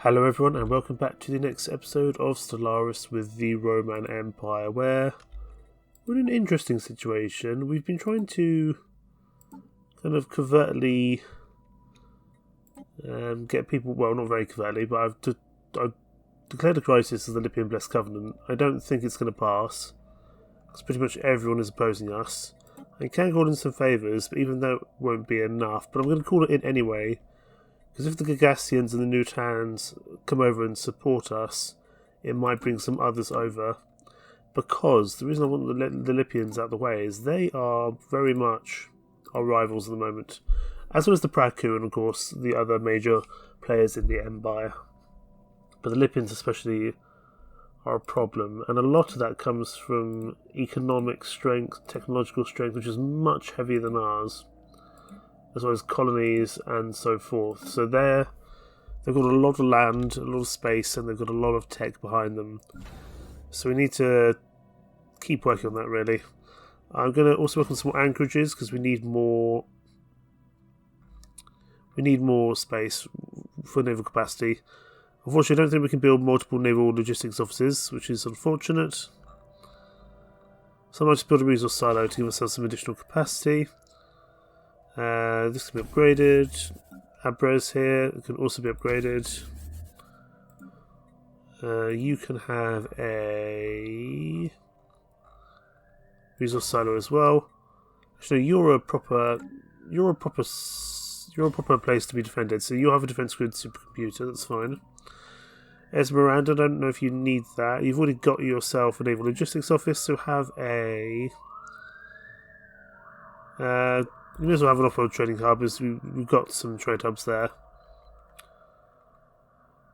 Hello everyone and welcome back to the next episode of Stellaris with the Roman Empire, where we're in an interesting situation. We've been trying to kind of covertly get people, well, not very covertly, but I've declared a crisis as the Lypian Blessed Covenant. I don't think it's going to pass, because pretty much everyone is opposing us. I can call in some favours, but even though it won't be enough, but I'm going to call it in anyway. Because if the Gagassians and the Newtans come over and support us, it might bring some others over. Because the reason I want the Lypians out of the way is they are very much our rivals at the moment. As well as the Praku and of course the other major players in the Empire. But the Lypians especially are a problem. And a lot of that comes from economic strength, technological strength, which is much heavier than ours, as well as colonies and so forth. So they've got a lot of land, a lot of space, and they've got a lot of tech behind them. So we need to keep working on that, really. I'm going to also work on some more anchorages, because we need more space for naval capacity. Unfortunately, I don't think we can build multiple naval logistics offices, which is unfortunate. So I might just build a resource silo to give ourselves some additional capacity. This can be upgraded. Abres here can also be upgraded. You can have a resource silo as well. Actually, you're a proper place to be defended. So you have a defense grid supercomputer. That's fine. Esmeralda, I don't know if you need that. You've already got yourself a naval logistics office, so have a. We also have an off-road trading hub, as we've got some trade hubs there.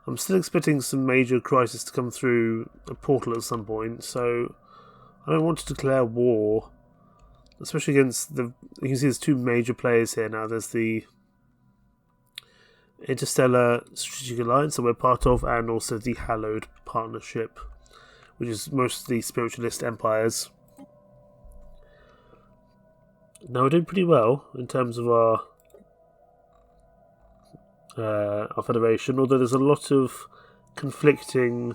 I'm still expecting some major crisis to come through a portal at some point, so I don't want to declare war, especially against the. You can see there's two major players here now. There's the Interstellar Strategic Alliance that we're part of, and also the Hallowed Partnership, which is mostly spiritualist empires. Now we're doing pretty well in terms of our federation, although there's a lot of conflicting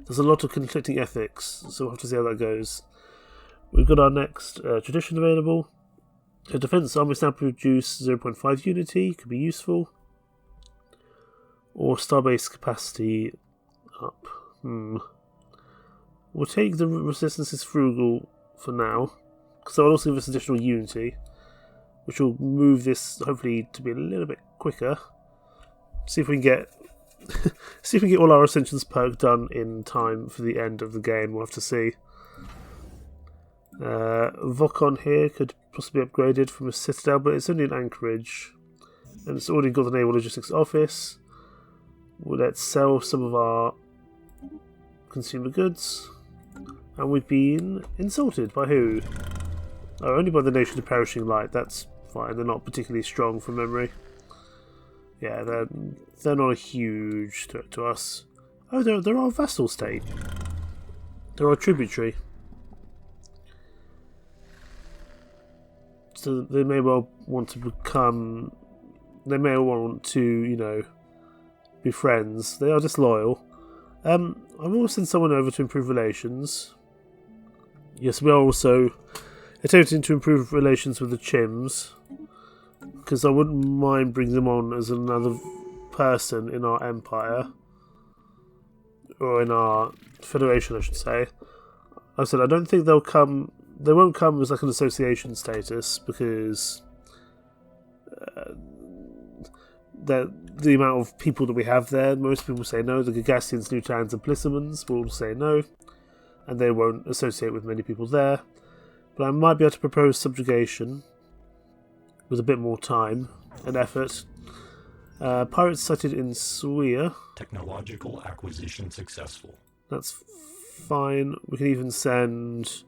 ethics, so we'll have to see how that goes. We've got our next tradition available. The defense armies now produce 0.5 unity, could be useful. Or starbase capacity up. We'll take the resistance is frugal for now. So I'll also give us additional unity, which will move this hopefully to be a little bit quicker. See if we can get all our Ascensions perk done in time for the end of the game. We'll have to see. Vokon here could possibly be upgraded from a citadel, but it's only an anchorage, and it's already got the naval logistics office. Well, let's sell some of our consumer goods, and we've been insulted by who? Oh, only by the Nation of Perishing Light. That's fine. They're not particularly strong from memory. Yeah, they're not a huge threat to us. Oh, they're our vassal state. They're our tributary. So they may well want to become. They may want to, be friends. They are disloyal. I will send someone over to improve relations. Yes, we are also attempting to improve relations with the Chims, because I wouldn't mind bringing them on as another person in our empire, or in our federation, I should say. Like I said, I don't think they'll come. They won't come as like an association status, because the amount of people that we have there, most people say no. The Gagassians, Newtans, and Plissamans will all say no, and they won't associate with many people there. But I might be able to propose subjugation with a bit more time and effort. Pirates sighted in Suia. Technological acquisition successful. That's fine. We can even send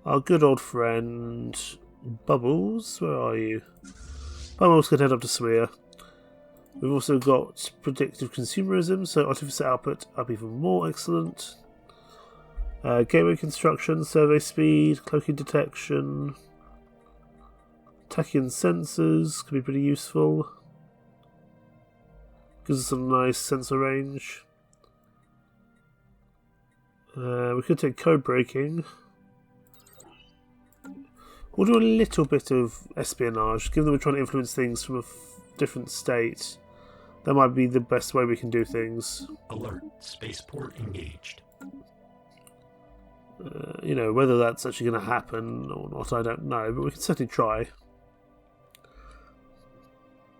our good old friend Bubbles. Where are you? Bubbles can head up to Suia. We've also got predictive consumerism, so artificer output up even more excellent. Gateway construction, survey speed, cloaking detection, Tachyon sensors could be pretty useful. Gives us a nice sensor range. We could take code breaking. We'll do a little bit of espionage, given that we're trying to influence things from a different state. That might be the best way we can do things. Alert. Spaceport engaged. You know, whether that's actually going to happen or not, I don't know, but we can certainly try.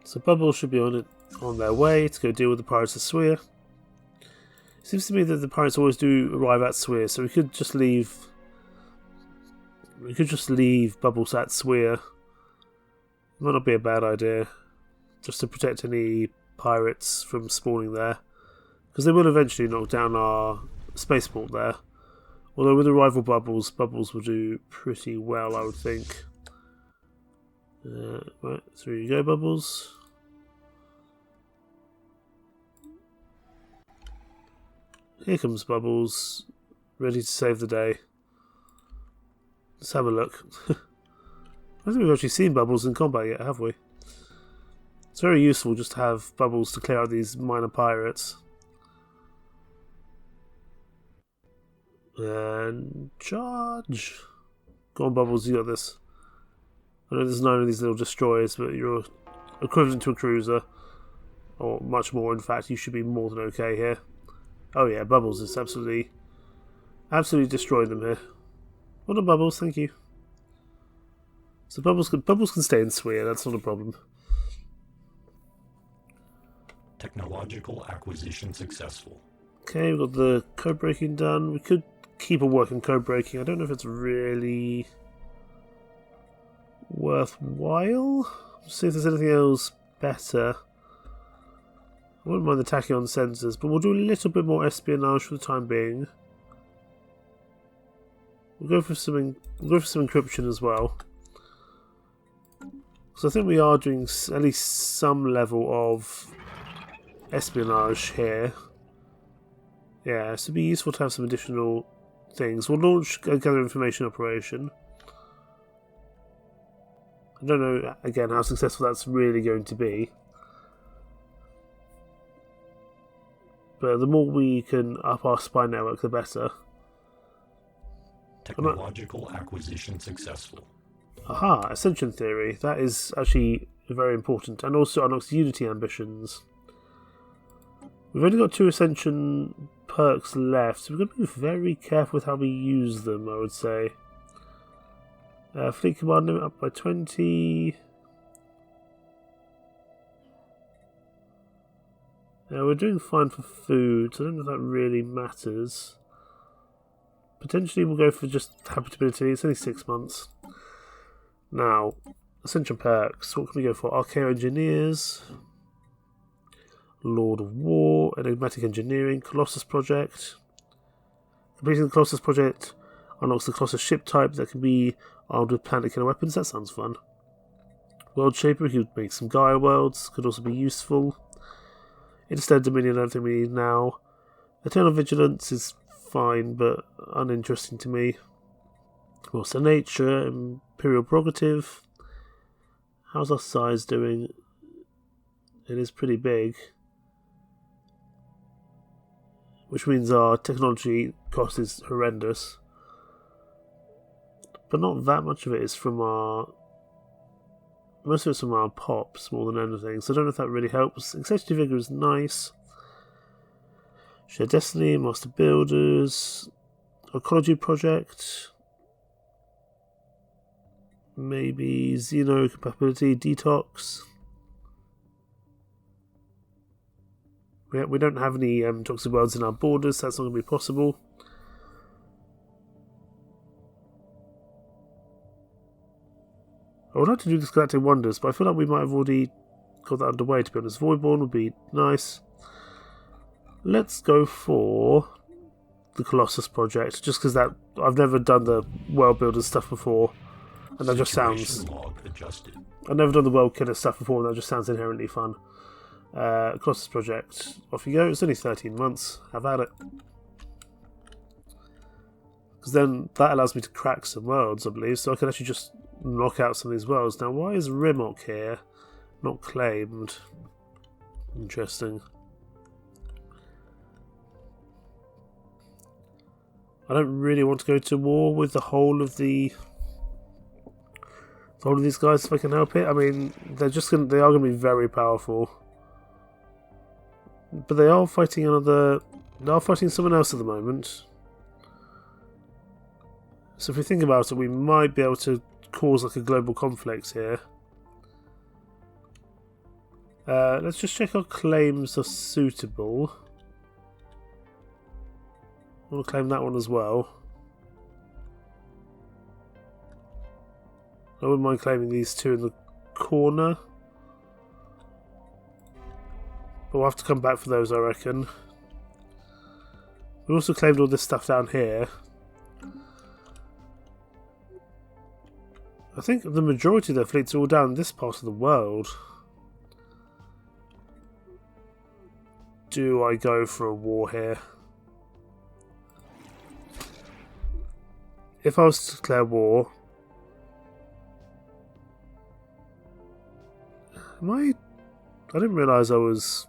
So Bubbles should be on their way to go deal with the pirates of Swear. It seems to me that the pirates always do arrive at Swear, so we could just leave. We could just leave Bubbles at Swear. Might not be a bad idea, just to protect any pirates from spawning there, because they will eventually knock down our spaceport there. Although with the rival Bubbles will do pretty well, I would think. Right, through you go, Bubbles. Here comes Bubbles, ready to save the day. Let's have a look. I don't think we've actually seen Bubbles in combat yet, have we? It's very useful just to have Bubbles to clear out these minor pirates. And charge! Go on, Bubbles, you got this. I know there's 9 of these little destroyers, but you're equivalent to a cruiser. Or much more, in fact. You should be more than okay here. Oh yeah, Bubbles is absolutely destroyed them here. Well done, Bubbles, thank you. So Bubbles can stay in Swear, that's not a problem. Technological acquisition successful. Okay, we've got the code breaking done. We could keep a working code breaking. I don't know if it's really worthwhile. See if there's anything else better. I wouldn't mind the tachyon sensors, but we'll do a little bit more espionage for the time being. We'll go for some encryption as well. So I think we are doing at least some level of espionage here. Yeah, so it'd be useful to have some additional things. We'll launch a gather information operation. I don't know, again, how successful that's really going to be. But the more we can up our spy network, the better. Technological acquisition successful. Aha, Ascension Theory. That is actually very important. And also unlocks Unity ambitions. We've only got 2 Ascension perks left, so we've got to be very careful with how we use them, I would say. Fleet command limit up by 20. We're doing fine for food, so I don't know if that really matters. Potentially we'll go for just habitability, it's only 6 months. Now, Ascension perks, what can we go for? Archaeo Engineers, Lord of War, Enigmatic Engineering, Colossus Project. Completing the Colossus Project unlocks the Colossus ship type that can be armed with planet killer weapons. That sounds fun. World Shaper, we could make some Gaia worlds, could also be useful. Interstellar Dominion, I don't think we need now. Eternal Vigilance is fine, but uninteresting to me. What's the nature? Imperial Prerogative. How's our size doing? It is pretty big. Which means our technology cost is horrendous. But not that much of it is from our... Most of it's from our pops more than anything, so I don't know if that really helps. Executive Vigor is nice. Shared Destiny, Master Builders, Ecology Project, maybe Xeno Compatibility, Detox. We don't have any toxic worlds in our borders, so that's not going to be possible. I would like to do this Galactic Wonders, but I feel like we might have already got that underway, to be honest. Voidborn would be nice. Let's go for the Colossus project, just because that I've never done the world builder stuff before, and that just sounds... I've never done the world killer stuff before, and that just sounds inherently fun. Colossus project, off you go. It's only 13 months. Have at it. Because then that allows me to crack some worlds, I believe, so I can actually just knock out some of these worlds. Now, why is Rimok here not claimed? Interesting. I don't really want to go to war with the whole of these guys if I can help it. I mean, they are gonna be very powerful. But they are fighting someone else at the moment. So if we think about it, we might be able to cause like a global conflict here. Let's just check our claims are suitable. I want to claim that one as well. I wouldn't mind claiming these two in the corner. But we'll have to come back for those, I reckon. We also claimed all this stuff down here. I think the majority of their fleets are all down in this part of the world. Do I go for a war here? If I was to declare war... I didn't realise I was...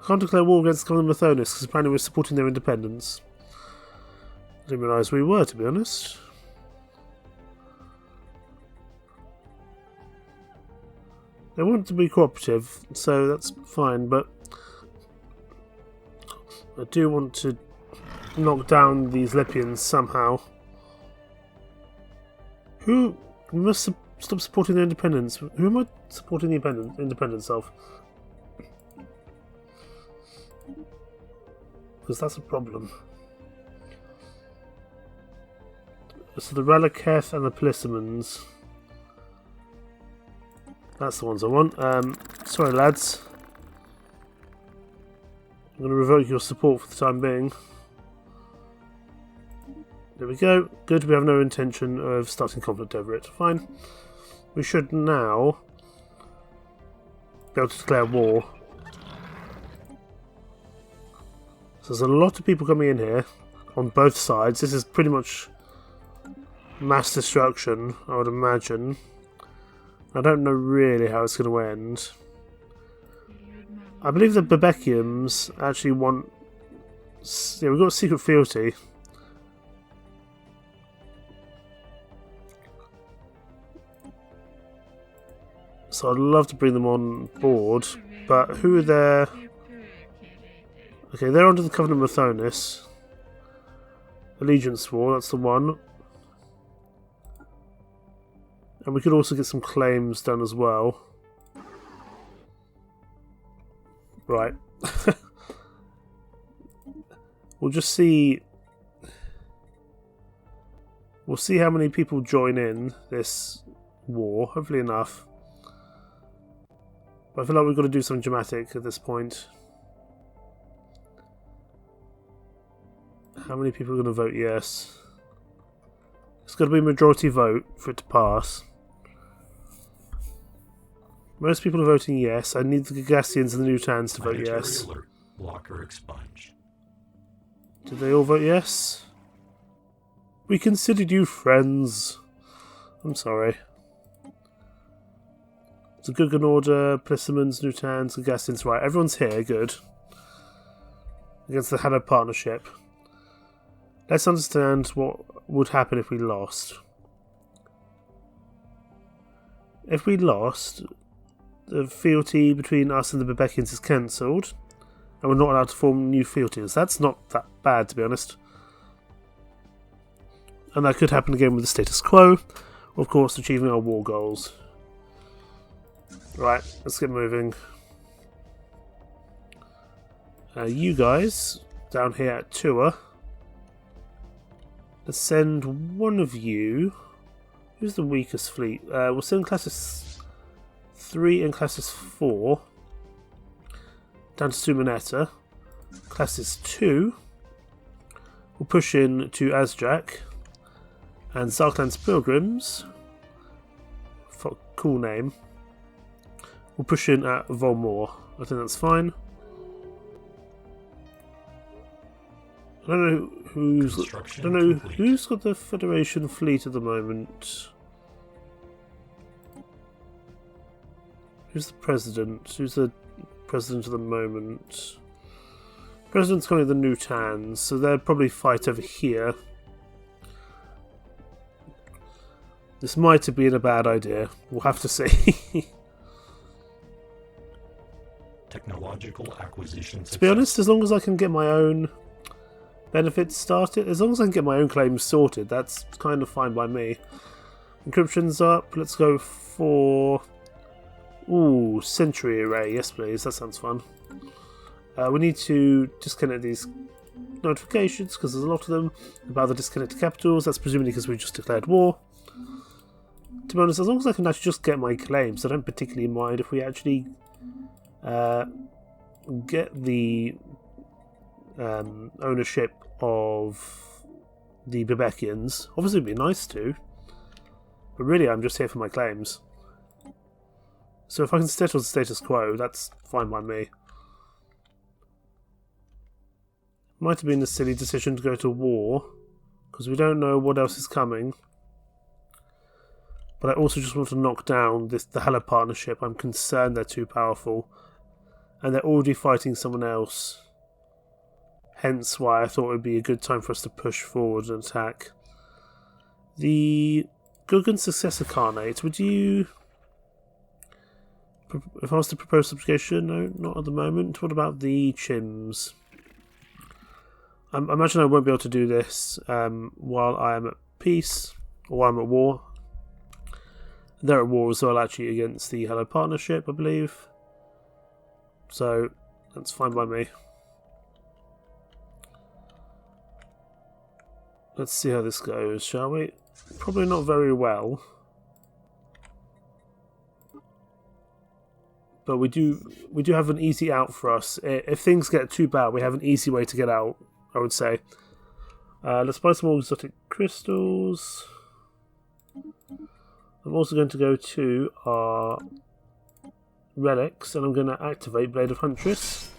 I can't declare war against the Colossus because apparently we're supporting their independence. I didn't realise we were, to be honest. They want to be cooperative, so that's fine, but I do want to knock down these Lypians somehow. We must stop supporting their independence. Who am I supporting the independence of? Because that's a problem. So the Reliketh and the Polissamans. That's the ones I want. Sorry lads. I'm going to revoke your support for the time being. There we go. Good, we have no intention of starting conflict over it. Fine. We should now be able to declare war. So there's a lot of people coming in here on both sides. This is pretty much mass destruction, I would imagine. I don't know really how it's going to end. I believe the Bebekians actually want... Yeah, we've got a secret fealty. So I'd love to bring them on board, but who are there? Okay, they're under the Covenant of Mathonis. Allegiance War, that's the one. And we could also get some claims done as well. Right. We'll just see... We'll see how many people join in this war. Hopefully enough. But I feel like we've got to do something dramatic at this point. How many people are going to vote yes? It's got to be a majority vote for it to pass. Most people are voting yes. I need the Gagassians and the Newtans to vote yes. Blocker expunged. Did they all vote yes? We considered you friends. I'm sorry. It's a good order. Plissamans, Newtans, Gagassians. Right, everyone's here. Good. Against the Hanno Partnership. Let's understand what would happen if we lost. If we lost, the fealty between us and the Bebekians is cancelled, and we're not allowed to form new fealties. That's not that bad, to be honest. And that could happen again with the status quo, of course, achieving our war goals. Right, let's get moving. You guys, down here at Tua, let's send one of you. Who's the weakest fleet? We'll send classes 3 and classes 4 down to Sumanetta. Classes 2 will push in to Azjak, and Zarkland's Pilgrims, cool name, will push in at Volmore. I think that's fine. I don't know who's got the Federation fleet at the moment. Who's the president? Who's the president at the moment? President's calling the Nutans, so they'll probably fight over here. This might have been a bad idea. We'll have to see. Technological acquisition. To be honest, as long as I can get my own benefits started, as long as I can get my own claims sorted, that's kind of fine by me. Encryption's up. Let's go for... Ooh, Sentry Array. Yes, please. That sounds fun. We need to disconnect these notifications because there's a lot of them about the disconnected capitals. That's presumably because we just declared war. To be honest, as long as I can actually just get my claims, I don't particularly mind if we actually get the ownership of the Bebekians. Obviously, it'd be nice to, but really, I'm just here for my claims. So if I can settle the status quo, that's fine by me. Might have been a silly decision to go to war, because we don't know what else is coming. But I also just want to knock down the Hello Partnership. I'm concerned they're too powerful. And they're already fighting someone else. Hence why I thought it would be a good time for us to push forward and attack. The Guggen Successor Khanate, would you... If I was to propose subjugation? No, not at the moment. What about the Chims? I imagine I won't be able to do this while I am at peace, or while I'm at war. They're at war as well, actually, against the Hello Partnership, I believe. So, that's fine by me. Let's see how this goes, shall we? Probably not very well. But we do have an easy out for us. If things get too bad, we have an easy way to get out, I would say. Let's buy some more exotic crystals. I'm also going to go to our relics, and I'm going to activate Blade of Huntress.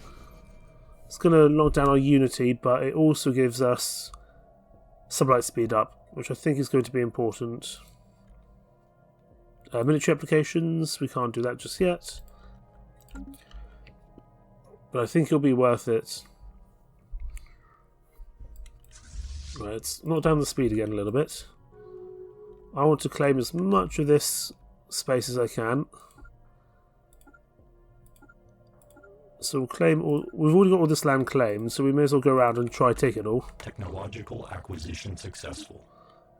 It's going to lock down our unity, but it also gives us sublight speed up, which I think is going to be important. Military applications, we can't do that just yet. But I think it'll be worth it. Right, let's knock down the speed again a little bit. I want to claim as much of this space as I can. So we'll claim all. We've already got all this land claimed, so we may as well go around and try take it all. Technological acquisition successful.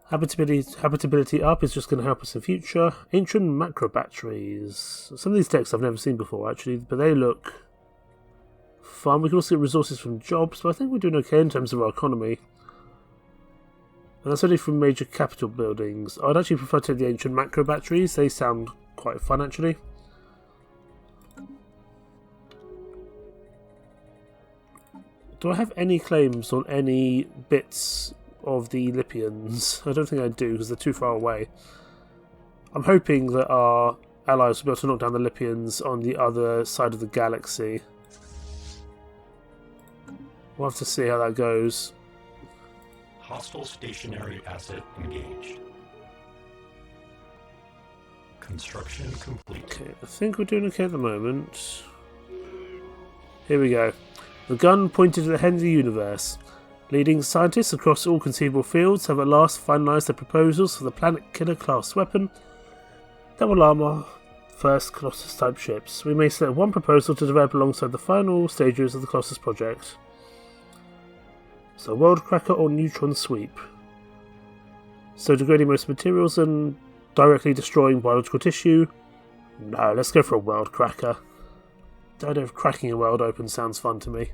Habitability up is just going to help us in future. Ancient macro batteries. Some of these decks I've never seen before, actually, but they look fun. We can also get resources from jobs, but I think we're doing okay in terms of our economy. And that's only from major capital buildings. I'd actually prefer to take the ancient macro batteries. They sound quite fun, actually. Do I have any claims on any bits of the Lypians? I don't think I do, because they're too far away. I'm hoping that our allies will be able to knock down the Lypians on the other side of the galaxy. We'll have to see how that goes. Hostile stationary asset engaged. Construction complete. Okay, I think we're doing okay at the moment. Here we go. The gun pointed at the end of the universe. Leading scientists across all conceivable fields have at last finalised their proposals for the Planet Killer class weapon that will arm our first Colossus type ships. We may select one proposal to develop alongside the final stages of the Colossus project. So, World Cracker or Neutron Sweep. So, degrading most materials and directly destroying biological tissue. No, let's go for a World Cracker. The idea of cracking a world open sounds fun to me.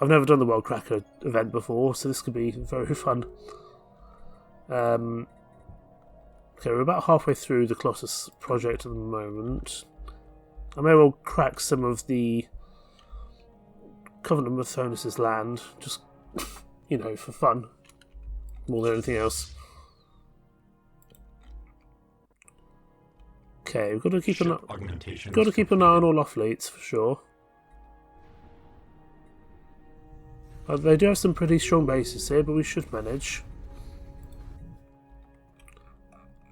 I've never done the World Cracker event before, so this could be very fun. Okay, we're about halfway through the Colossus project at the moment. I may well crack some of the Covenant Mathonus' land, just, you know, for fun, more than anything else. Okay, we've got to keep an eye on all our fleets for sure. They do have some pretty strong bases here, but we should manage.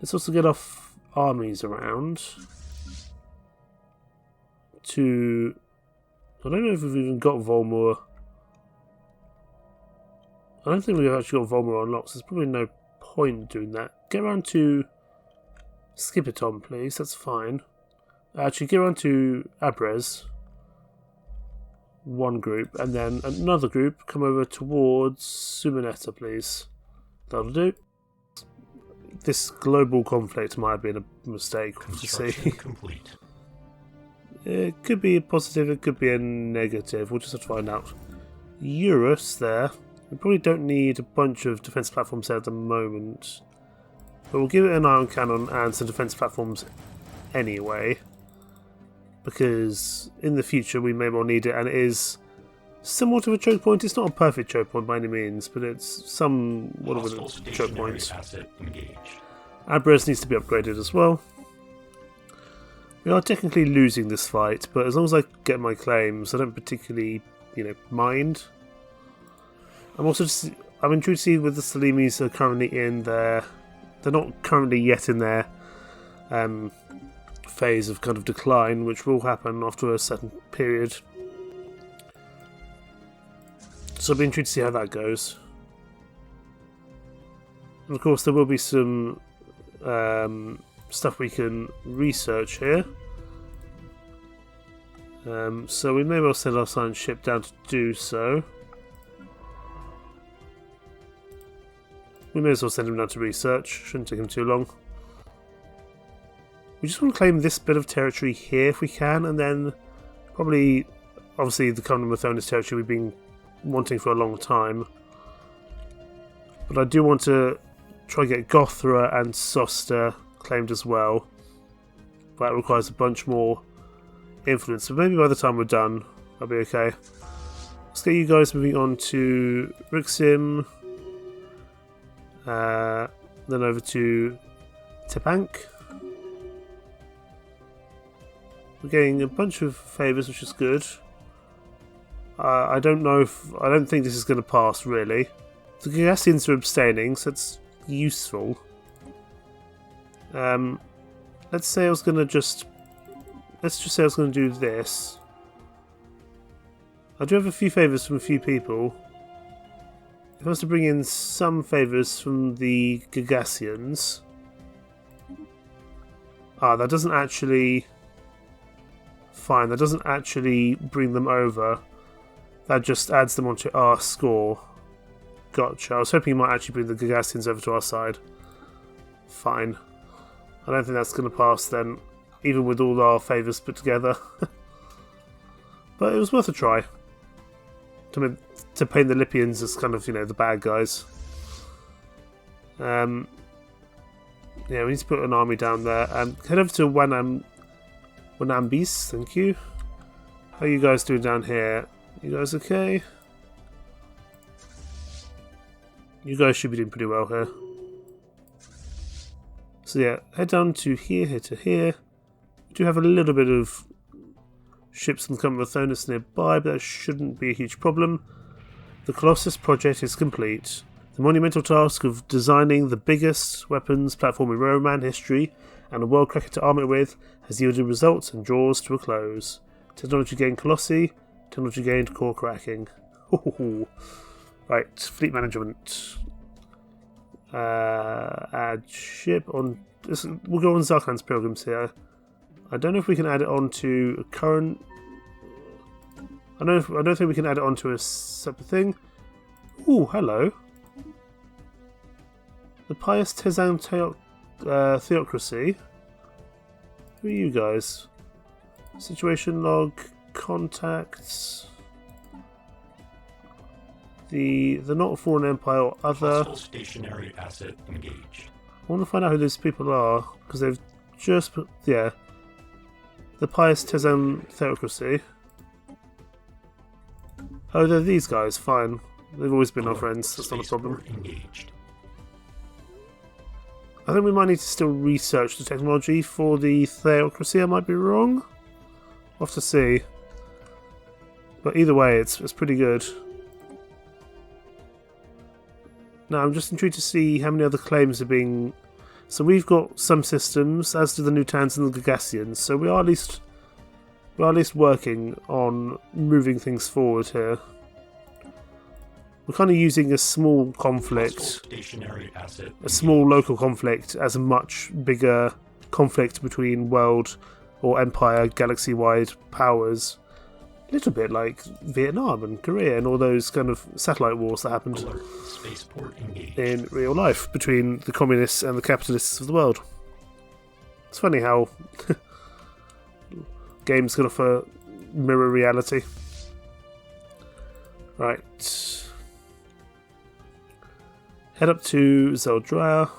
Let's also get our armies around to I don't know if we've even got Volmor. I don't think we've actually got Volmor unlocked, so there's probably no point doing that. Get around to Skipiton, please, that's fine. Actually, get around to Abrez. One group, and then another group come over towards Sumanetta, please. That'll do. This global conflict might have been a mistake. Construction complete. It could be a positive, it could be a negative. We'll just have to find out. Eurus there. We probably don't need a bunch of defense platforms there at the moment. But we'll give it an ion cannon and some defense platforms anyway. Because in the future we may well need it, and it is somewhat of a choke point. It's not a perfect choke point by any means, but it's somewhat of a choke point. Abrez needs to be upgraded as well. We are technically losing this fight, but as long as I get my claims, I don't particularly, mind. I'm intrigued to see whether the Salimis are currently in their... They're not currently yet in their phase of kind of decline, which will happen after a certain period. So I'll be intrigued to see how that goes. And of course there will be some stuff we can research here. So we may well send our science ship down to do so. We may as well send him down to research. Shouldn't take him too long. We just want to claim this bit of territory here if we can, and then probably, obviously, the Covenant of Mathonis territory we've been wanting for a long time. But I do want to try and get Gothra and Sosta claimed as well. That requires a bunch more influence, so maybe by the time we're done, that'll be okay. Let's get you guys moving on to Rixim, then over to Tepank. We're getting a bunch of favours, which is good. I don't think this is going to pass, really. The Gagassians are abstaining, so that's useful. Let's say I was going to let's just say I was going to do this. I do have a few favours from a few people. If I was to bring in some favours from the Gagassians... that doesn't actually... Fine, that doesn't actually bring them over. That just adds them onto our score. Gotcha. I was hoping you might actually bring the Gagassians over to our side. Fine. I don't think that's going to pass then, even with all our favours put together. But it was worth a try. To paint the Lypians as kind of, the bad guys. Yeah, we need to put an army down there. Head over to Wanambis, thank you. How are you guys doing down here? You guys okay? You guys should be doing pretty well here. So yeah, head down to here to here. We do have a little bit of ships on the Covenant of Mathonis nearby, but that shouldn't be a huge problem. The Colossus project is complete. The monumental task of designing the biggest weapons platform in Roman history and a world cracker to arm it with has yielded results and draws to a close. Technology gained Colossi, technology gained core cracking. Right, fleet management. Add ship on. We'll go on Zarkhan's pilgrims here. I don't know if we can add it onto a current. I don't think we can add it onto a separate thing. Ooh, hello. The Pious Tezan Theocracy. Who are you guys? Situation log, contacts. The not foreign empire or other. Hostile stationary asset engaged. I want to find out who these people are because they've just put, the Pious Tezan Theocracy. Oh, they're these guys. Fine. They've always been our friends. That's not a problem. Engaged. I think we might need to still research the technology for the Theocracy. I might be wrong. We'll have to see. But either way, it's pretty good. Now, I'm just intrigued to see how many other claims are being... So we've got some systems, as do the Nutans and the Gagassians. So we are at least We're at least working on moving things forward here. We're kind of using a small conflict, Stationary asset a small local conflict, as a much bigger conflict between world or empire, galaxy-wide powers. A little bit like Vietnam and Korea and all those kind of satellite wars that happened Spaceport engaged. in real life between the communists and the capitalists of the world. It's funny how games can offer mirror reality. Right. Head up to Zeldrea.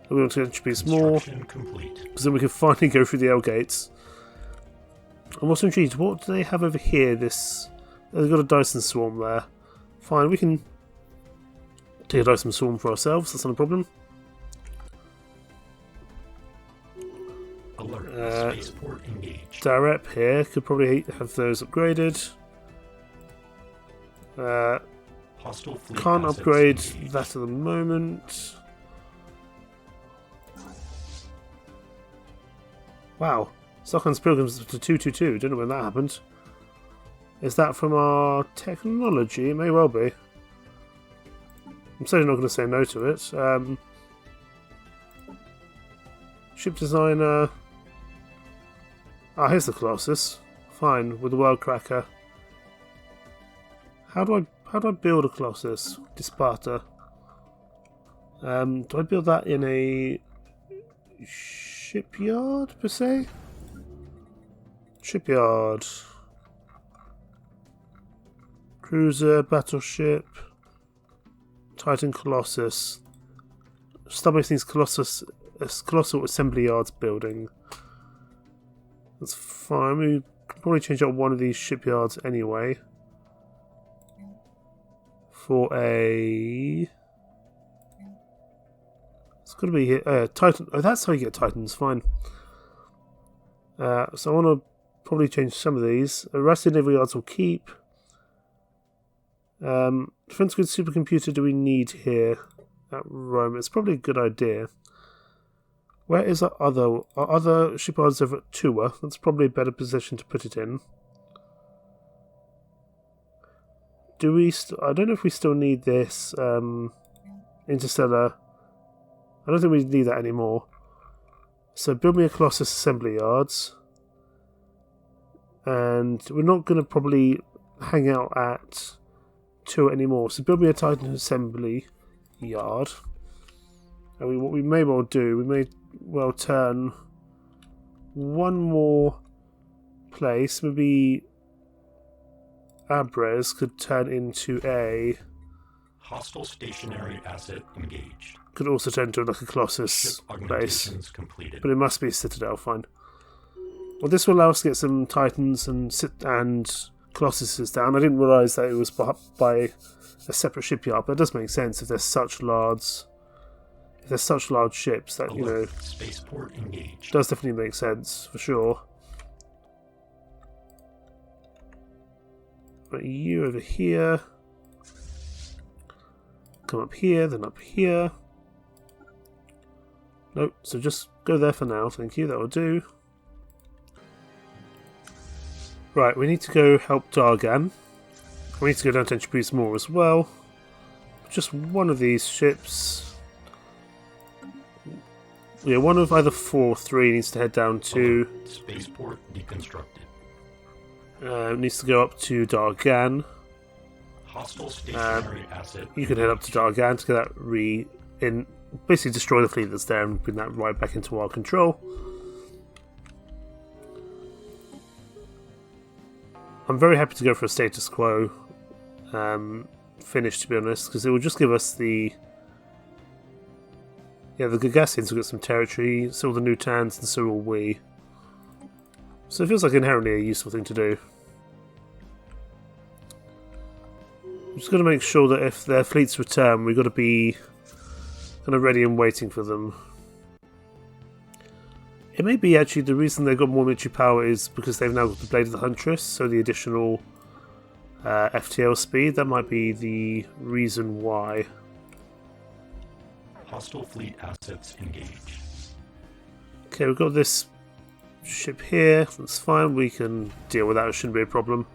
We want to introduce more, because then we can finally go through the L gates. I'm also intrigued, what do they have over here? They've got a Dyson Swarm there. Fine, we can take a Dyson Swarm for ourselves, that's not a problem. Alert, spaceport engaged. Darep here could probably have those upgraded. Hostile fleet Can't assets upgrade engaged. that at the moment. Wow, Stockland's Pilgrims to 222. Don't know when that happened. Is that from our technology? It may well be. I'm certainly not going to say no to it. Ship designer. Ah, here's the Colossus. Fine, with the World Cracker. How do I build a Colossus? Disparta. Do I build that in a shipyard per se? Shipyard. Cruiser, battleship. Titan Colossus. Start making these colossal assembly yards building. That's fine. We can probably change out one of these shipyards anyway. For a... It's got to be here. Titan. Oh, that's how you get Titans. Fine. So I want to probably change some of these. The rest of the naval yards will keep. Defense grid supercomputer do we need here at Rome? It's probably a good idea. Where is our other shipyards over at Tua? That's probably a better position to put it in. Do we? I don't know if we still need this interstellar. I don't think we need that anymore. So build me a Colossus assembly yards, and we're not going to probably hang out at Tua anymore. So build me a Titan assembly yard. And what we may well do, we may well turn one more place. Maybe Abres could turn into a... Hostile stationary asset engaged. Could also turn into like a Colossus Ship base. augmentations completed. But it must be a Citadel, fine. Well, this will allow us to get some Titans and Colossuses down. I didn't realise that it was by a separate shipyard, but it does make sense if there's such large... If there's such large ships, that, you know, Spaceport engaged. does definitely make sense, for sure. Right, you over here. Come up here, then up here. Nope, so just go there for now, thank you, that will do. Right, we need to go help Dargan. We need to go down to introduce more as well. Just one of these ships. Yeah, one of either 4 or 3 needs to head down to... Spaceport deconstructed. Needs to go up to Dargan. Hostile stationary asset. You can head up to Dargan to get that basically destroy the fleet that's there and bring that right back into our control. I'm very happy to go for a status quo finish, to be honest, because it will just give us the... Yeah, the Gargassians will get some territory, so will the Nutans, and so will we. So it feels like inherently a useful thing to do. I'm just got to make sure that if their fleets return, we've got to be kind of ready and waiting for them. It may be actually the reason they've got more military power is because they've now got the Blade of the Huntress, so the additional FTL speed. That might be the reason why. Hostile fleet assets engaged. Okay, we've got this ship here. That's fine. We can deal with that. It shouldn't be a problem.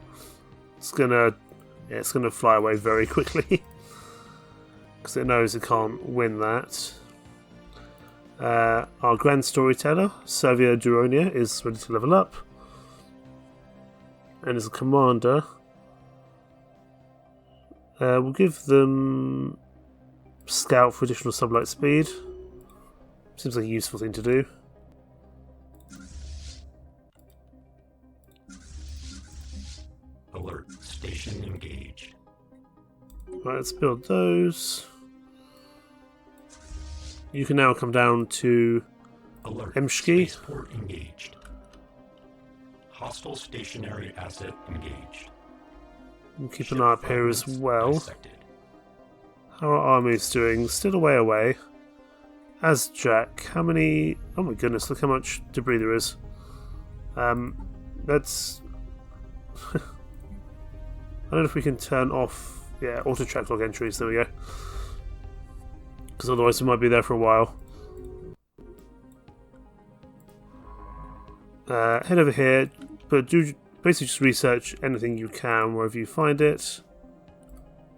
It's gonna fly away very quickly because it knows it can't win that. Our Grand Storyteller, Servia Duronia, is ready to level up. And as a commander, we'll give them Scout for additional sublight speed. Seems like a useful thing to do. Alert. Station engaged. Right, let's build those. You can now come down to Alert. Emshki. Spaceport engaged. Hostile stationary asset engaged. We'll keep Ship an eye up here as fragments well. dissected. How are our armies doing? Still away. As Jack, how many... Oh my goodness, look how much debris there is. Let's... I don't know if we can turn off... Yeah, auto track log entries, there we go. Because otherwise we might be there for a while. Head over here, but do basically just research anything you can wherever you find it.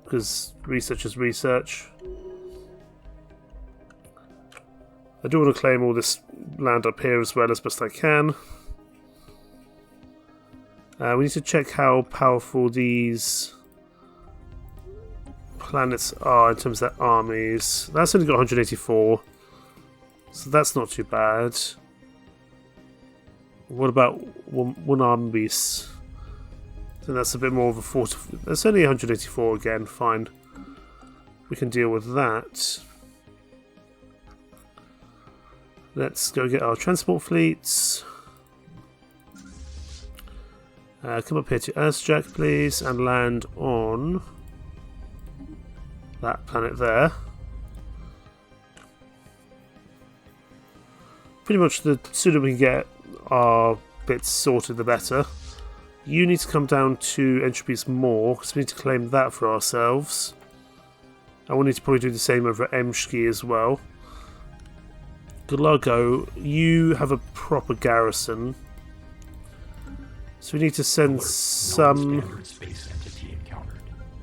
Because research is research. I do want to claim all this land up here as well as best I can. We need to check how powerful these planets are in terms of their armies. That's only got 184, so that's not too bad. What about Wunambis? I think that's a bit more of a fort. That's only 184 again, fine. We can deal with that. Let's go get our transport fleets. Come up here to Earthjack, please, and land on that planet there. Pretty much the sooner we can get our bits sorted, the better. You need to come down to Entropies more, because we need to claim that for ourselves. And we'll need to probably do the same over at Emshki as well. Galago, you have a proper garrison. So we need to send some...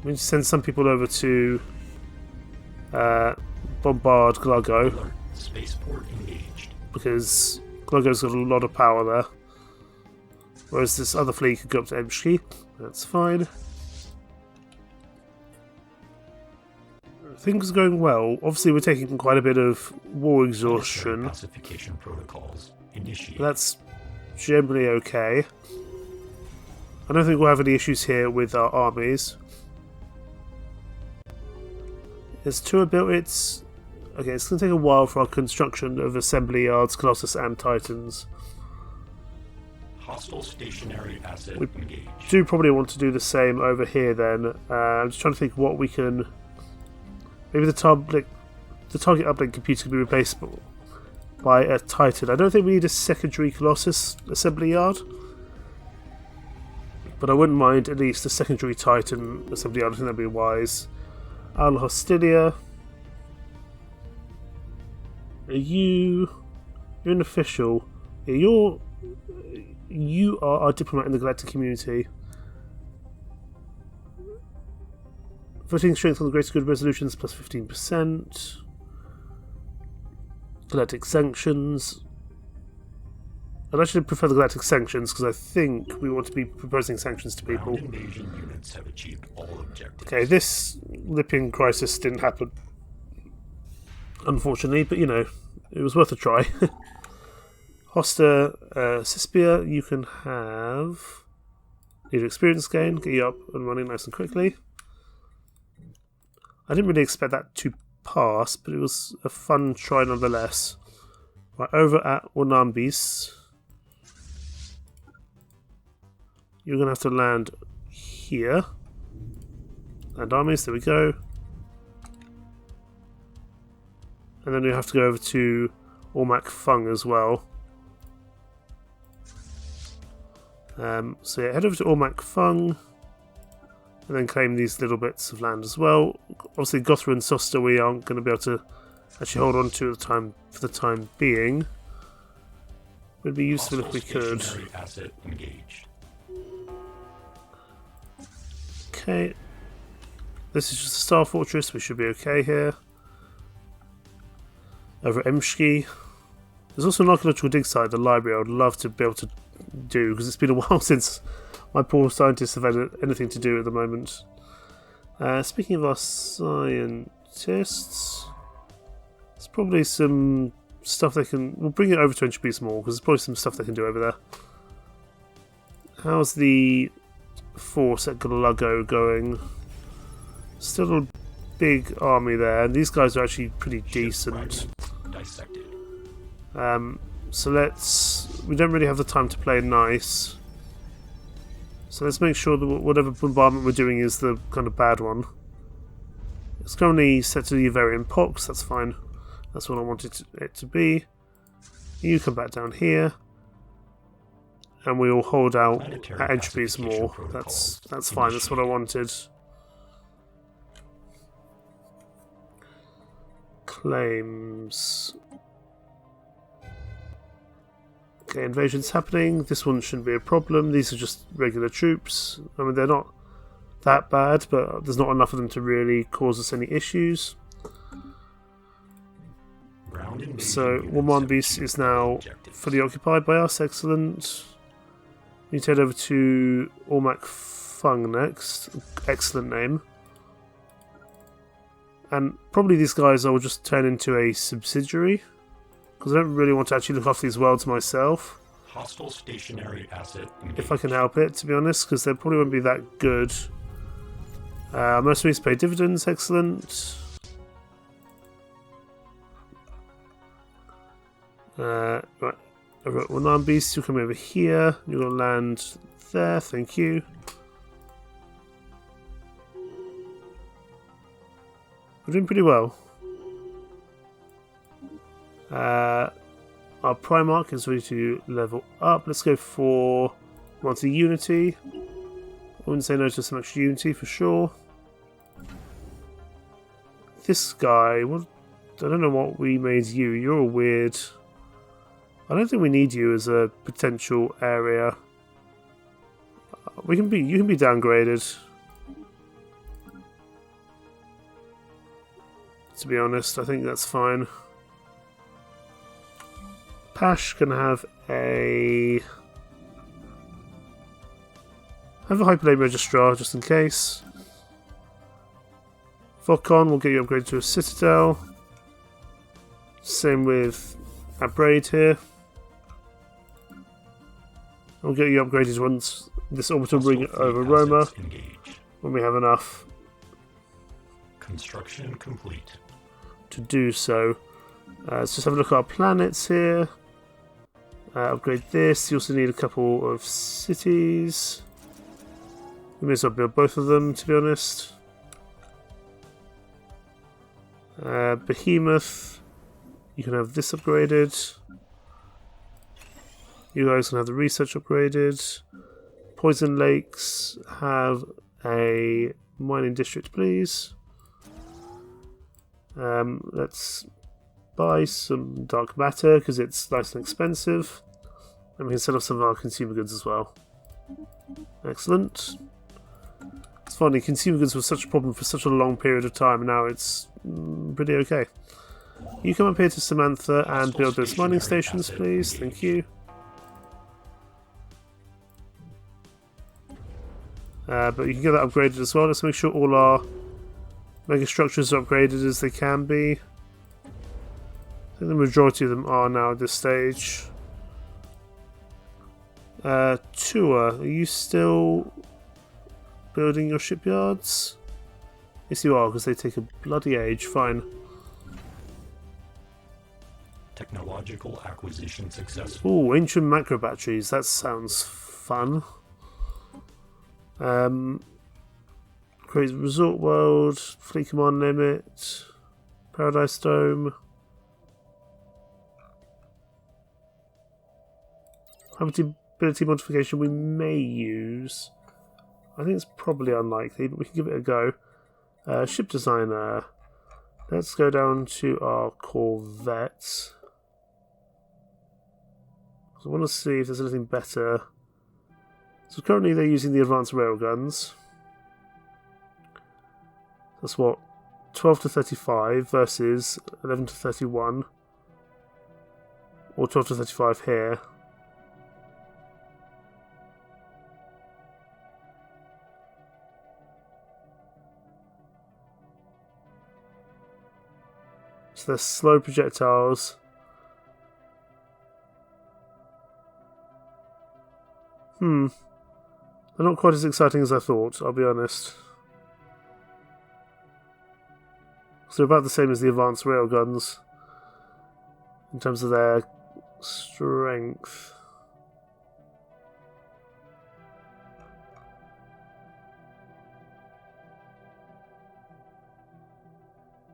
We need to send some people over to bombard Galago. Spaceport engaged. Because Galago's got a lot of power there. Whereas this other fleet could go up to Emshki. That's fine. Things are going well. Obviously we're taking quite a bit of war exhaustion. Pacification protocols initiated. That's generally okay. I don't think we'll have any issues here with our armies. Is Tour built its... Okay, it's going to take a while for our construction of assembly yards, Colossus and Titans. Hostile stationary asset engaged. Do probably want to do the same over here then. I'm just trying to think what we can... Maybe the target uplink computer can be replaced by a Titan. I don't think we need a secondary Colossus assembly yard. But I wouldn't mind at least a secondary Titan assembly yard. I think that'd be wise. Al Hostilia. You're an official. Yeah, you are our diplomat in the galactic community. Voting strength on the greater good resolutions plus 15%. Galactic sanctions. I'd actually prefer the galactic sanctions because I think we want to be proposing sanctions to people. Invasion units have achieved all objectives. Okay, this Lypian crisis didn't happen, unfortunately, but you know, it was worth a try. Hosta Cispia, you can have need experience gain, get you up and running nice and quickly. I didn't really expect that to pass, but it was a fun try nonetheless. Right, over at Wunambis. You're going to have to land here. Land armies, there we go. And then we have to go over to Ormac Fung as well. So yeah, head over to Ormac Fung. And then claim these little bits of land as well. Obviously Gothra and Sosta we aren't going to be able to actually hold on to for the time being. would be useful if we could. Stationary asset engaged. Okay. This is just a star fortress. We should be okay here. Over at Emshki. There's also an archaeological dig site at the library I would love to be able to do, because it's been a while since my poor scientists have had anything to do at the moment. Speaking of our scientists, there's probably some stuff they can... We'll bring it over to Entropy Small, because there's probably some stuff they can do over there. How's the force at Galago going? Still a big army there, and these guys are actually pretty decent. Dissected. So we don't really have the time to play nice. So let's make sure that whatever bombardment we're doing is the kind of bad one. It's currently set to the Uvarian Pox, that's fine. That's what I wanted it to be. You come back down here. And we will hold out at Entropy Small. That's fine, that's what I wanted. Claims. Okay, invasion's happening. This one shouldn't be a problem. These are just regular troops. I mean, they're not that bad, but there's not enough of them to really cause us any issues. So, Woman Beast is now fully occupied by us. Excellent. We need to head over to Ormac Fung next. Excellent name. And probably these guys I will just turn into a subsidiary, because I don't really want to actually look after these worlds myself. Hostile stationary asset engaged. If I can help it, to be honest, because they probably won't be that good. Mercenaries pay dividends, excellent. Right, over at Wanan Beast, you'll come over here. You're going to land there, thank you. We're doing pretty well. Our Primarch is ready to level up. Let's go for monthly Unity. I wouldn't say no to some extra Unity for sure. This guy, I don't know what we made you. You're weird. I don't think we need you as a potential area. You can be downgraded. To be honest, I think that's fine. Pash can have a Hyperlane Registrar just in case. Vokon will get you upgraded to a Citadel. Same with Abrade here. We'll get you upgraded once this orbital ring over Roma, when we have enough. Construction complete. To do so. Let's just have a look at our planets here. Upgrade this. You also need a couple of cities. We may as well build both of them, to be honest. Behemoth. You can have this upgraded. You guys can have the research upgraded. Poison Lakes, have a mining district, please. Let's buy some dark matter because it's nice and expensive, and we can sell off some of our consumer goods as well. Excellent. It's funny, consumer goods was such a problem for such a long period of time, and now it's pretty okay. You come up here to Samantha and build those mining stations, please. Thank you. But you can get that upgraded as well. Let's make sure all our mega structures are upgraded as they can be. I think the majority of them are now at this stage. Tua, are you still building your shipyards? Yes, you are, because they take a bloody age. Fine. Technological acquisition successful. Ooh, ancient macro batteries. That sounds fun. Crazy Resort World, Fleet Command Limit, Paradise Dome. Habitability modification we may use. I think it's probably unlikely, but we can give it a go. Ship designer. Let's go down to our Corvettes. So I want to see if there's anything better. So currently they're using the advanced railguns. That's what? 12 to 35 versus 11 to 31. Or 12 to 35 here. So they're slow projectiles. They're not quite as exciting as I thought, I'll be honest. So about the same as the advanced railguns in terms of their strength.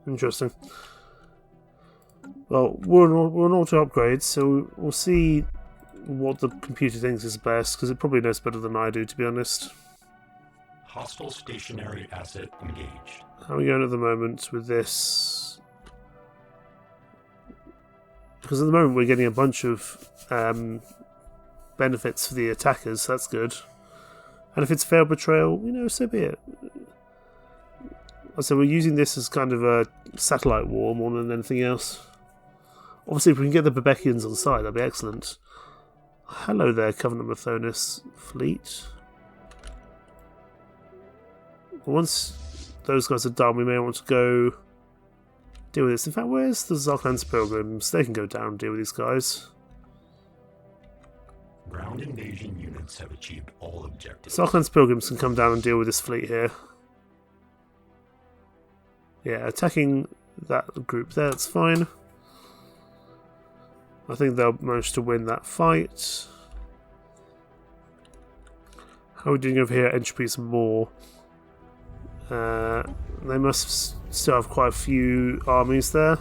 Interesting. Well, we're on auto upgrades, so we'll see what the computer thinks is best, because it probably knows better than I do, to be honest. Hostile stationary asset engaged. How are we going at the moment with this? Because at the moment we're getting a bunch of benefits for the attackers, so that's good. And if it's failed betrayal, so be it. So we're using this as kind of a satellite war more than anything else. Obviously, if we can get the Bebekians on the side, that'd be excellent. Hello there, Covenant Mathonis fleet. Once those guys are done, we may want to go deal with this. In fact, where's the Zarklan's Pilgrims? They can go down and deal with these guys. Ground invasion units have achieved all objectives. Zarklan's Pilgrims can come down and deal with this fleet here. Yeah, attacking that group there, that's fine. I think they'll manage to win that fight. How are we doing over here at Entropy's More? They must still have quite a few armies there.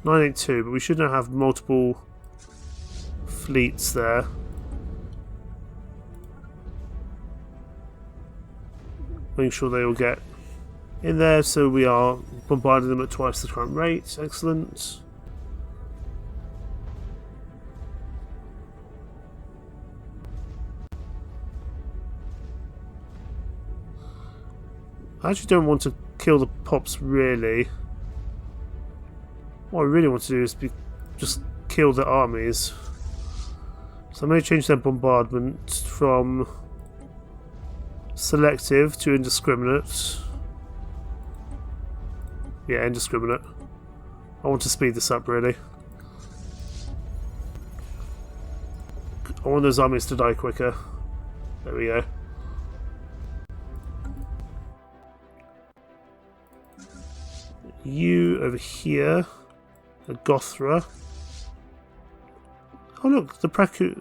982, but we should now have multiple fleets there. Making sure they all get in there, so we are bombarding them at twice the current rate. Excellent. I actually don't want to kill the pops, really. What I really want to do is just kill the armies. So I may change their bombardment from selective to indiscriminate. Yeah, indiscriminate. I want to speed this up, really. I want those armies to die quicker. There we go. You over here, a Gothra. Oh look, the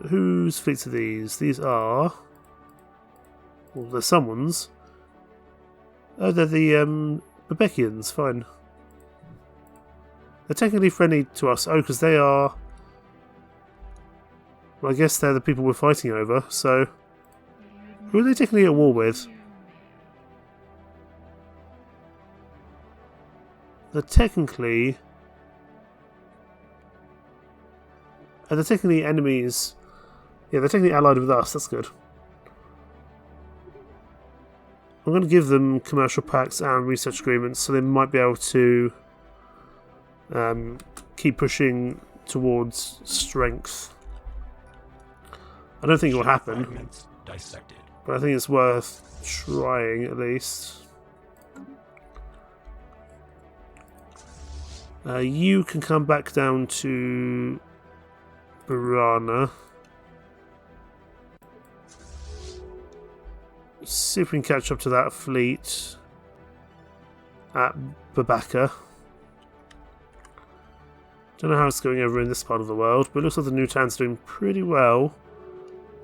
whose fleets are these? These are... well, they're someone's. Oh, they're the Bebekians, fine. They're technically friendly to us. Oh, because they are... well, I guess they're the people we're fighting over, so... who are they technically at war with? They're technically enemies. Yeah, they're technically allied with us, that's good. I'm going to give them commercial pacts and research agreements, so they might be able to keep pushing towards strength. I don't think it will happen, but I think it's worth trying at least. You can come back down to Barana. See if we can catch up to that fleet at Babaka. Don't know how it's going over in this part of the world, but it looks like the new town's doing pretty well.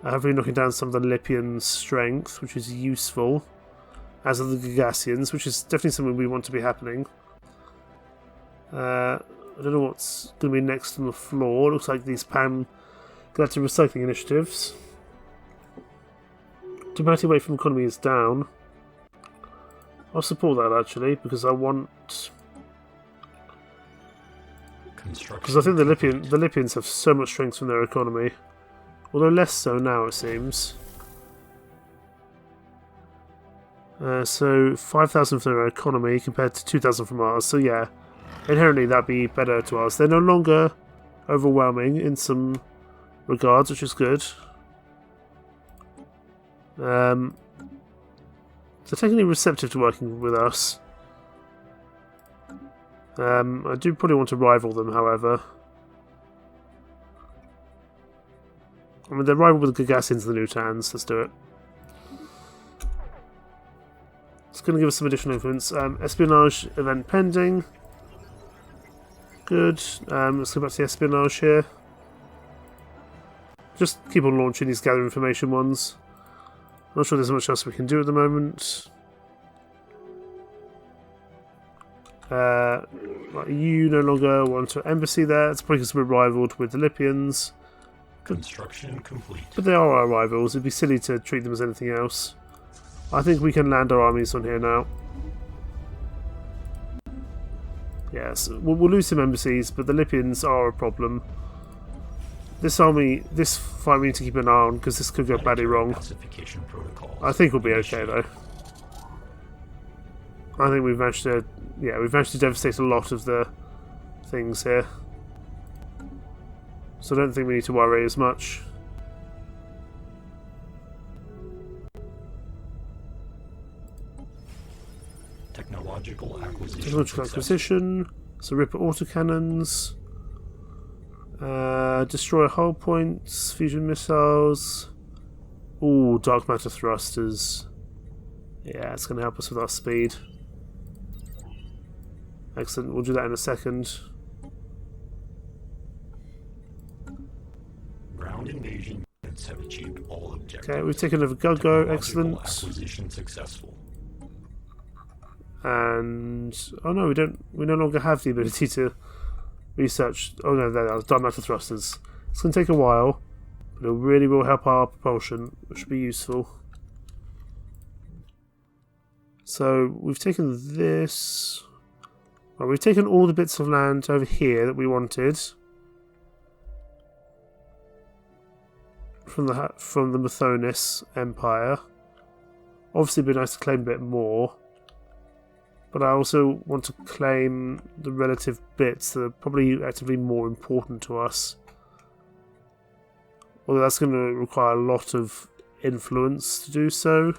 Hopefully knocking down some of the Lypians' strength, which is useful. As are the Gagassians, which is definitely something we want to be happening. I don't know what's going to be next on the floor. It looks like these PAM collective recycling initiatives. Diplomatic away from economy is down. I'll support that actually, because I want Because I think the Lypians have so much strength from their economy. Although less so now, it seems. So 5,000 for their economy compared to 2,000 from ours. So yeah, inherently that'd be better to us. They're no longer overwhelming in some regards, which is good. They're technically receptive to working with us. I do probably want to rival them, however. I mean, they're rival with the Gagassians and the Nutans. Let's do it. It's going to give us some additional influence. Espionage event pending. Good. Let's go back to the espionage here. Just keep on launching these gather information ones. Not sure there's much else we can do at the moment. You no longer want an embassy there. It's probably because we're rivaled with the Lypians. Construction complete. But they are our rivals. It'd be silly to treat them as anything else. I think we can land our armies on here now. Yes, we'll lose some embassies, but the Lypians are a problem. This fight we need to keep an eye on because this could go badly wrong. I think we'll be okay though. I think we've managed to, devastate a lot of the things here. So I don't think we need to worry as much. Technological acquisition. So Ripper autocannons. Destroy hull points. Fusion missiles. Ooh, dark matter thrusters. Yeah, it's going to help us with our speed. Excellent, we'll do that in a second. Ground invasion units have achieved all objectives. Okay, we've taken over Guggo, excellent. Acquisition successful. And oh no, we no longer have the ability to research. Oh no, there are dark matter thrusters. It's going to take a while, but it really will help our propulsion, which should be useful. So we've taken this. Well, we've taken all the bits of land over here that we wanted from the Mathonis Empire. Obviously, it'd be nice to claim a bit more, but I also want to claim the relative bits that are probably actively more important to us. Although that's going to require a lot of influence to do so.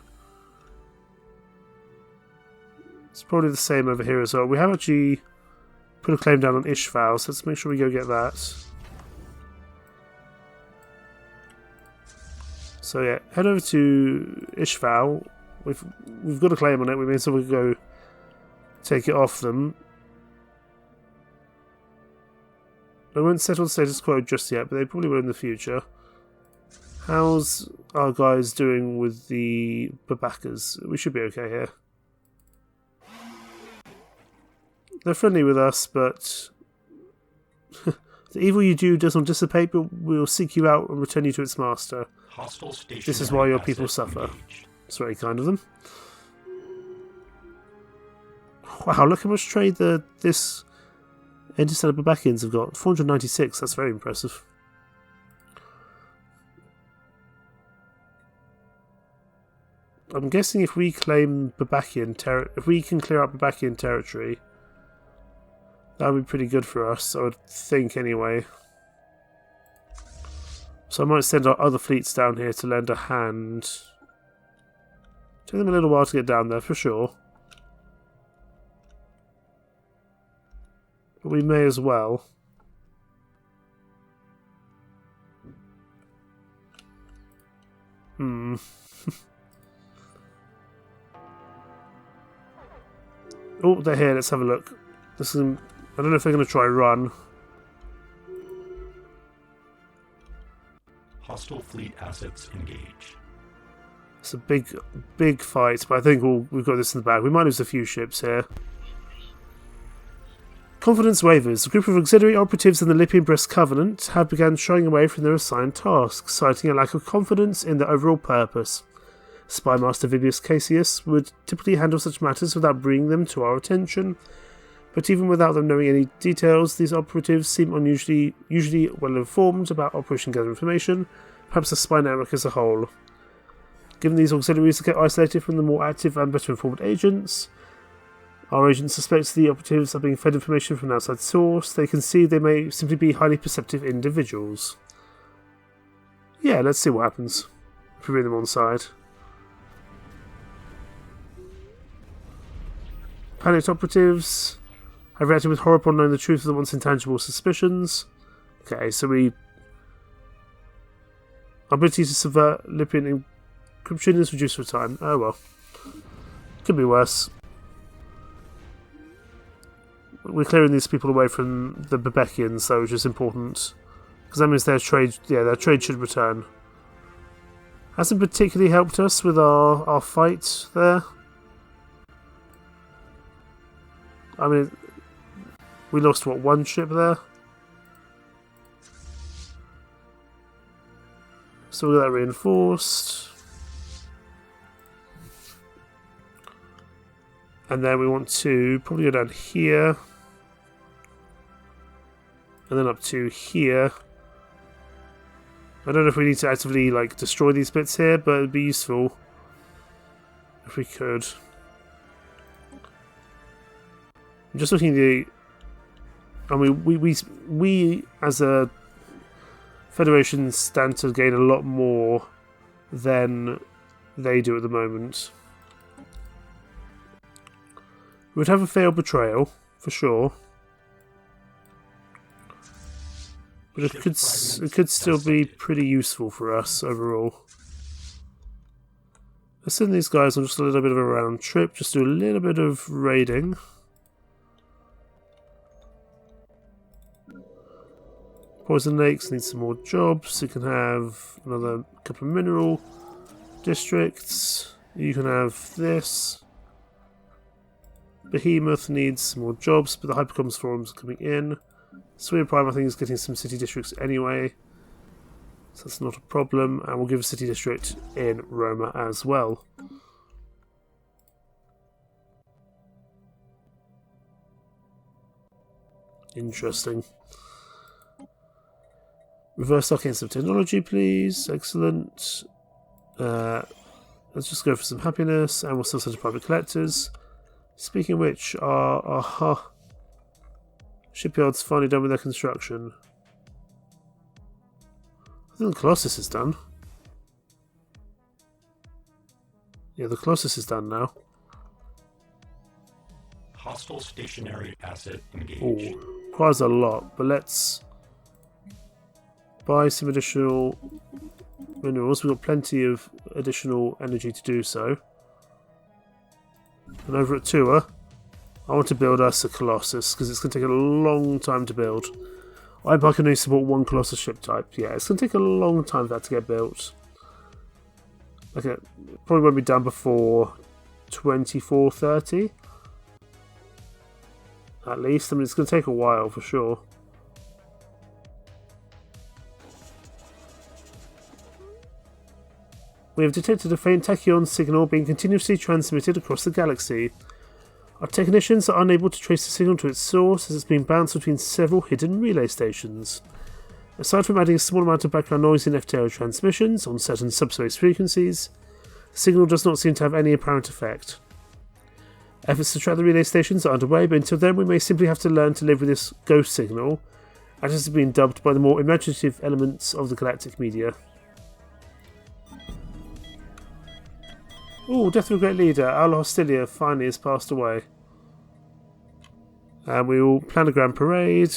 It's probably the same over here as well. We have actually put a claim down on Ishval, so let's make sure we go get that. So yeah, head over to Ishval. We've got a claim on it. We may as well go take it off them. They won't settle the status quo just yet, but they probably will in the future. How's our guys doing with the Babakas? We should be okay here. They're friendly with us, but the evil you do does not dissipate, but will seek you out and return you to its master. This is why your people suffer. Engaged. It's very kind of them. Wow, look how much trade this Interstellar Babakians have got. 496, that's very impressive. I'm guessing if we claim if we can clear up Babakian territory, that would be pretty good for us, I would think anyway. So I might send our other fleets down here to lend a hand. Take them a little while to get down there, for sure. But we may as well. Oh, they're here, let's have a look. This is, I don't know if they're going to try run. Hostile fleet assets engaged. It's a big fight, but I think we've got this in the bag. We might lose a few ships here. Confidence wavers. A group of auxiliary operatives in the Lypian Brest Covenant have begun shying away from their assigned tasks, citing a lack of confidence in their overall purpose. Spymaster Vibius Cassius would typically handle such matters without bringing them to our attention, But even without them knowing any details, these operatives seem usually well informed about Operation Gather Information, perhaps the spy network as a whole. Given these auxiliaries are kept isolated from the more active and better informed agents, our agent suspects the operatives are being fed information from an outside source. They can see they may simply be highly perceptive individuals. Yeah, let's see what happens if we bring them on side. Panicked operatives have reacted with horror upon knowing the truth of the once intangible suspicions. Okay, so our ability to subvert Lypian encryption is reduced with time. Oh well. Could be worse. We're clearing these people away from the Bebekians, though, which is important. Because that means their trade should return. Hasn't particularly helped us with our fight there. I mean, we lost, what, one ship there? So we'll get that reinforced. And then we want to probably go down here. And then up to here. I don't know if we need to actively destroy these bits here, but it'd be useful if we could. I'm just looking at the... I mean, we as a Federation stand to gain a lot more than they do at the moment. We would have a failed betrayal, for sure. But it could still be pretty useful for us overall. Let's send these guys on just a little bit of a round trip, just do a little bit of raiding. Poison Lakes needs some more jobs. You can have another couple of mineral districts. You can have this. Behemoth needs some more jobs, but the Hypercoms forums are coming in. Sweet Prime, I think, is getting some city districts anyway, so that's not a problem. And we'll give a city district in Roma as well. Interesting. Reverse arcane of technology, please. Excellent. Let's just go for some happiness, and we'll still send to private collectors. Speaking of which, our shipyard's finally done with their construction. I think the Colossus is done. Yeah, the Colossus is done now. Hostile stationary asset engaged. Ooh, requires a lot, but let's buy some additional minerals. We've got plenty of additional energy to do so. And over at Tua, I want to build us a Colossus, because it's going to take a long time to build. I can only support one Colossus ship type. Yeah, it's going to take a long time for that to get built. Okay, probably won't be done before 2430. At least. I mean, it's going to take a while for sure. We have detected a faint tachyon signal being continuously transmitted across the galaxy. Our technicians are unable to trace the signal to its source as it's being bounced between several hidden relay stations. Aside from adding a small amount of background noise in FTO transmissions on certain subspace frequencies, the signal does not seem to have any apparent effect. Efforts to track the relay stations are underway, but until then we may simply have to learn to live with this ghost signal, as it has been dubbed by the more imaginative elements of the galactic media. Ooh, death of a great leader. Aula Hostilia finally has passed away. And we will plan a grand parade.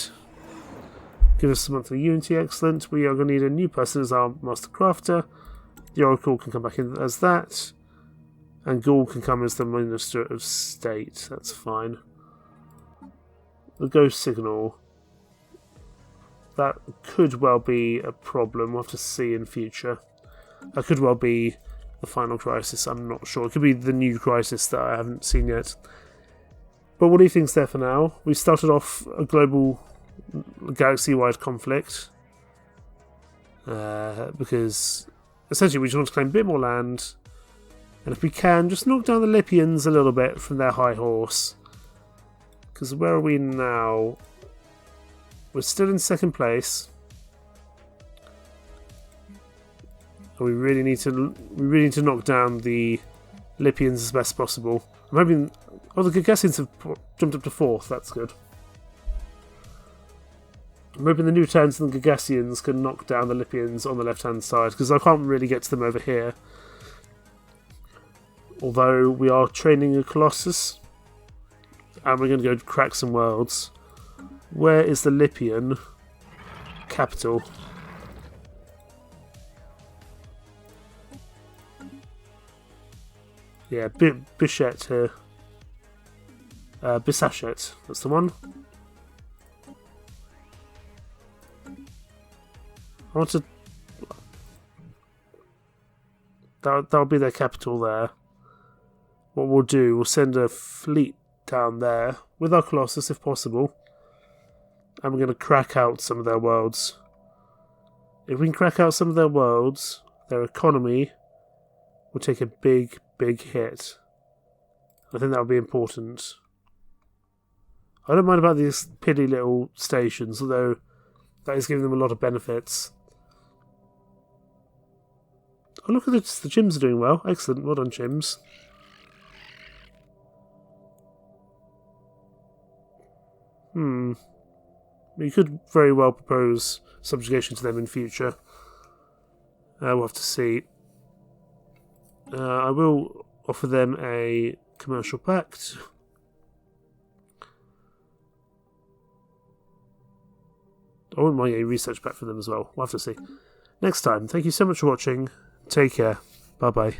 Give us some monthly unity, excellent. We are going to need a new person as our master crafter. The Oracle can come back in as that. And Gaul can come as the Minister of State. That's fine. The ghost signal. That could well be a problem. We'll have to see in future. That could well be the final crisis, I'm not sure. It could be the new crisis that I haven't seen yet. But what do you think's there for now? We started off a global galaxy-wide conflict. Because essentially we just want to claim a bit more land. And if we can, just knock down the Lypians a little bit from their high horse. Because where are we now? We're still in second place. And we really need to knock down the Lypians as best possible. I'm hoping... Oh, the Gagassians have jumped up to 4th. That's good. I'm hoping the new towns and the Gagassians can knock down the Lypians on the left-hand side, because I can't really get to them over here. Although we are training a colossus, and we're going to go crack some worlds. Where is the Lypian capital? Yeah, Bichette here. Bisachet, that's the one. I want to... That'll be their capital there. What we'll do, we'll send a fleet down there with our Colossus if possible. And we're going to crack out some of their worlds. If we can crack out some of their worlds, their economy will take a big, big hit. I think that would be important. I don't mind about these piddly little stations, although that is giving them a lot of benefits. Oh, look at this. The gyms are doing well. Excellent. Well done, gyms. You could very well propose subjugation to them in future. We'll have to see. I will offer them a commercial pact. I wouldn't mind a research pact for them as well. We'll have to see. Next time, thank you so much for watching. Take care. Bye-bye.